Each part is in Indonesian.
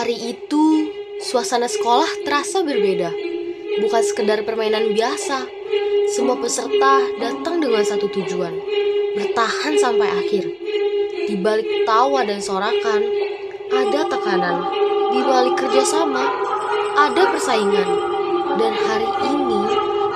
Hari itu, suasana sekolah terasa berbeda. Bukan sekedar permainan biasa. Semua peserta datang dengan satu tujuan, bertahan sampai akhir. Di balik tawa dan sorakan, ada tekanan. Di balik kerjasama, ada persaingan. Dan hari ini,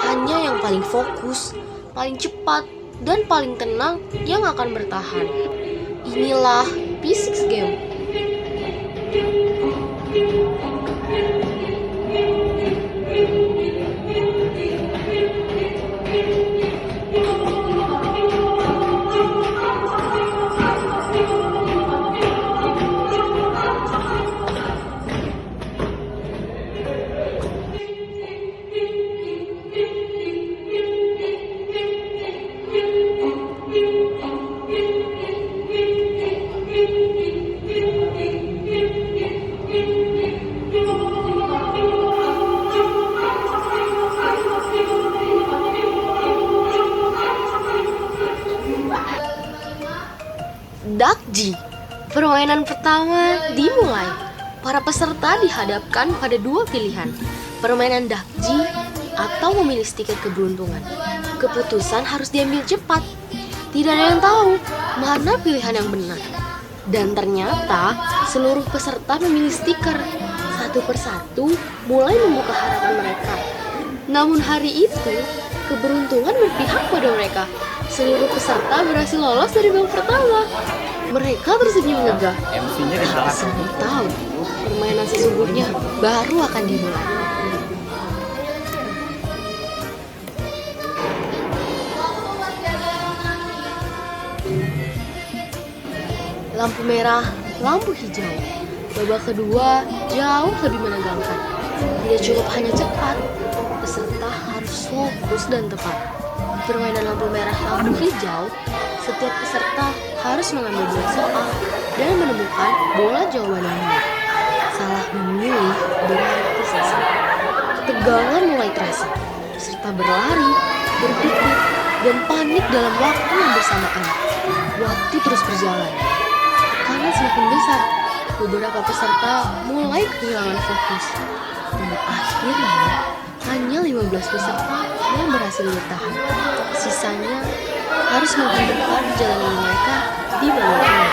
hanya yang paling fokus, paling cepat, dan paling tenang yang akan bertahan. Inilah P6 Game. Dakji. Permainan pertama dimulai. Para peserta dihadapkan pada dua pilihan, permainan dakji atau memilih stiker keberuntungan. Keputusan harus diambil cepat. Tidak ada yang tahu mana pilihan yang benar. Dan ternyata seluruh peserta memilih stiker. Satu persatu mulai membuka harapan mereka. Namun hari itu, keberuntungan berpihak pada mereka. Seluruh peserta berhasil lolos dari babak pertama. Mereka tersenyum lega. Tak semua tahu, permainan sesungguhnya baru akan dimulai. Lampu merah, lampu hijau. Babak kedua jauh lebih menegangkan. Tidak cukup hanya cepat, peserta harus fokus dan tepat. Permainan lampu merah, lampu hijau, setiap peserta harus mengambil dua soal dan menemukan bola jawaban yang benar. Salah memilih berarti sesat. Ketegangan mulai terasa. Peserta berlari, berpikir, dan panik dalam waktu yang bersamaan. Waktu terus berjalan. Tekanan semakin besar. Beberapa peserta mulai kehilangan fokus. Dan akhirnya hanya 15 peserta yang berhasil bertahan. Sisanya harus menghentikan perjalanan mereka di babak ini.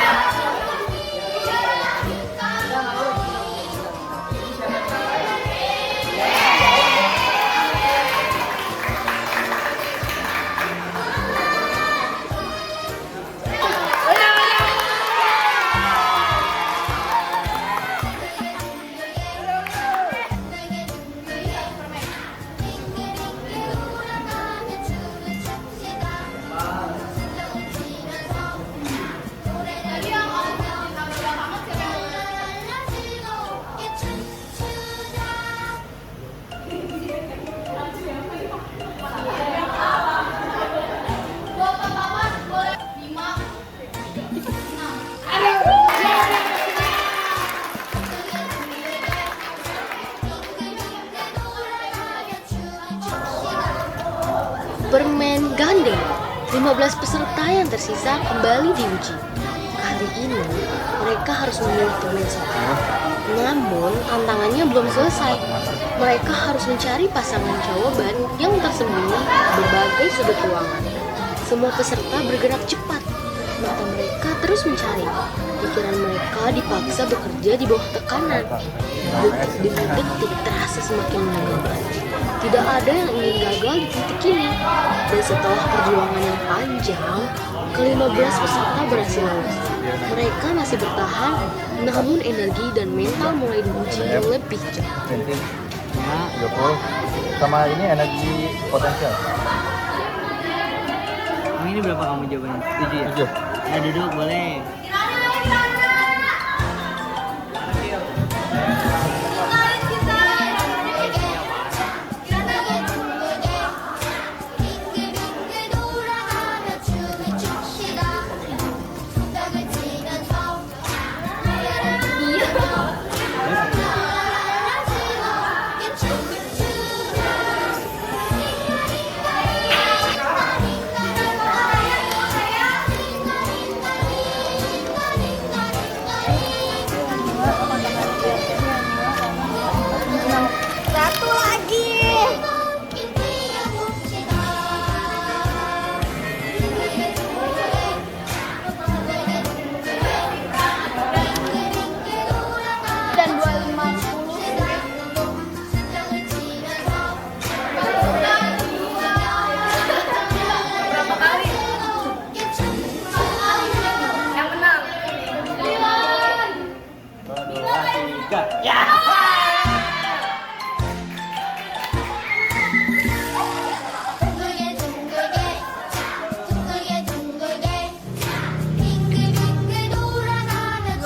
Permen gandeng. 15 peserta yang tersisa kembali diuji. Kali ini mereka harus memilih permen soal. Namun tantangannya belum selesai. Mereka harus mencari pasangan jawaban yang tersembunyi berbagai sudut ruangan. Semua peserta bergerak cepat. Mata mereka terus mencari. Pikiran mereka dipaksa bekerja di bawah tekanan. Detik demi detik terasa semakin menegangkan. Tidak ada yang ingin gagal di titik ini. Dan setelah perjuangan yang panjang, ke-15 peserta berhasil lolos. Mereka masih bertahan, namun energi dan mental mulai diuji lebih jauh. 30 sama ini energi potensial. Ini berapa kamu jawabannya? 7 ya? 7. Ya duduk boleh. Ika.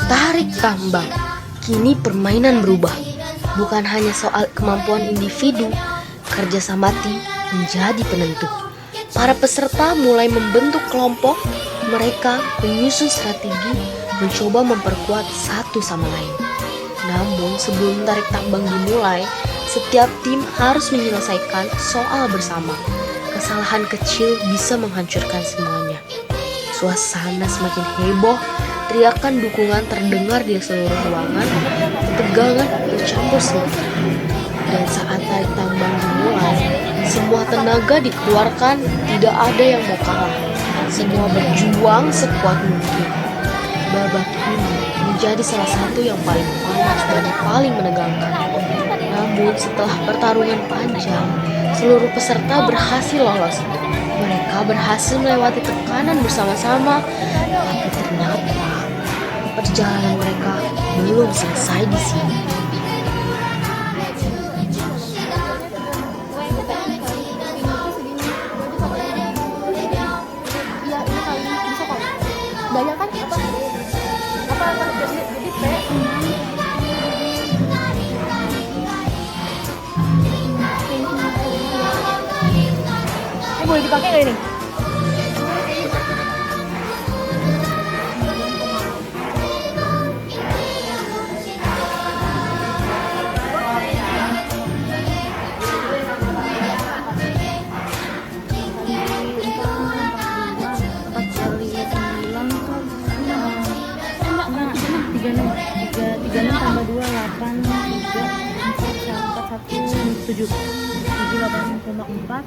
Tarik tambang. Kini permainan berubah. Bukan hanya soal kemampuan individu, kerjasama tim menjadi penentu. Para peserta mulai membentuk kelompok. Mereka menyusun strategi, mencoba memperkuat satu sama lain. Namun sebelum tarik tambang dimulai, setiap tim harus menyelesaikan soal bersama. Kesalahan kecil bisa menghancurkan semuanya. Suasana semakin heboh, teriakan dukungan terdengar di seluruh ruangan, ketegangan bercampur sengit. Dan saat tarik tambang dimulai, semua tenaga dikeluarkan, tidak ada yang mau kalah. Semua berjuang sekuat mungkin. Babak ini menjadi salah satu yang paling panas dan paling menegangkan. Namun setelah pertarungan panjang, seluruh peserta berhasil lolos. Mereka berhasil melewati tekanan bersama-sama, tapi ternyata perjalanan mereka belum selesai di sini. Banyak kan apa jadi P ini boleh dipakai nggak ini? Tiga enam tambah 2 8 3 4 1 7 8,4.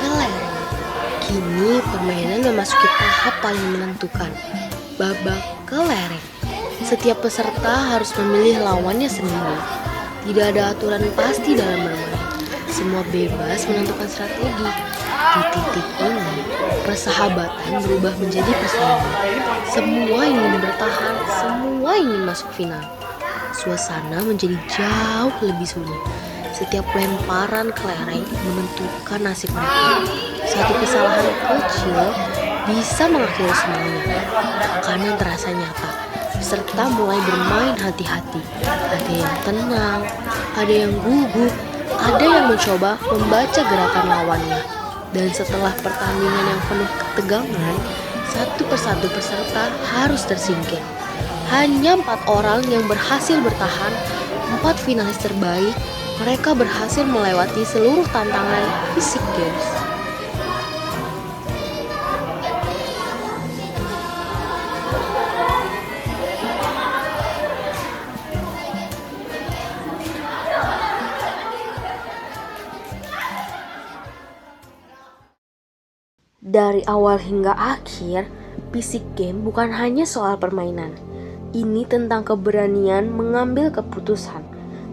Kelereng. Kini permainan memasuki tahap paling menentukan, babak kelereng. Setiap peserta harus memilih lawannya sendiri. Tidak ada aturan pasti dalam bermain. Semua bebas menentukan strategi. Di titik ini, persahabatan berubah menjadi persaingan. Semua ingin bertahan, semua ingin masuk final. Suasana menjadi jauh lebih sunyi. Setiap lemparan kelereng menentukan nasib mereka. Satu kesalahan kecil bisa mengakhiri semuanya. Tekanan terasa nyata. Peserta mulai bermain hati-hati. Ada yang tenang, ada yang gugup, ada yang mencoba membaca gerakan lawannya. Dan setelah pertandingan yang penuh ketegangan, satu persatu peserta harus tersingkir. Hanya 4 orang yang berhasil bertahan, 4 finalis terbaik. Mereka berhasil melewati seluruh tantangan Fisik Games. Dari awal hingga akhir, Fisik Game bukan hanya soal permainan. Ini tentang keberanian mengambil keputusan,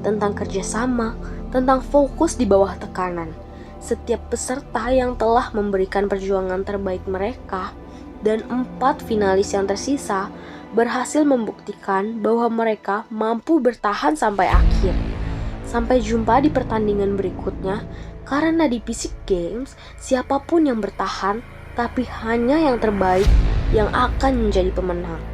tentang kerjasama, tentang fokus di bawah tekanan. Setiap peserta yang telah memberikan perjuangan terbaik mereka dan 4 finalis yang tersisa berhasil membuktikan bahwa mereka mampu bertahan sampai akhir. Sampai jumpa di pertandingan berikutnya, karena di Fisik Games siapapun yang bertahan, tapi hanya yang terbaik yang akan menjadi pemenang.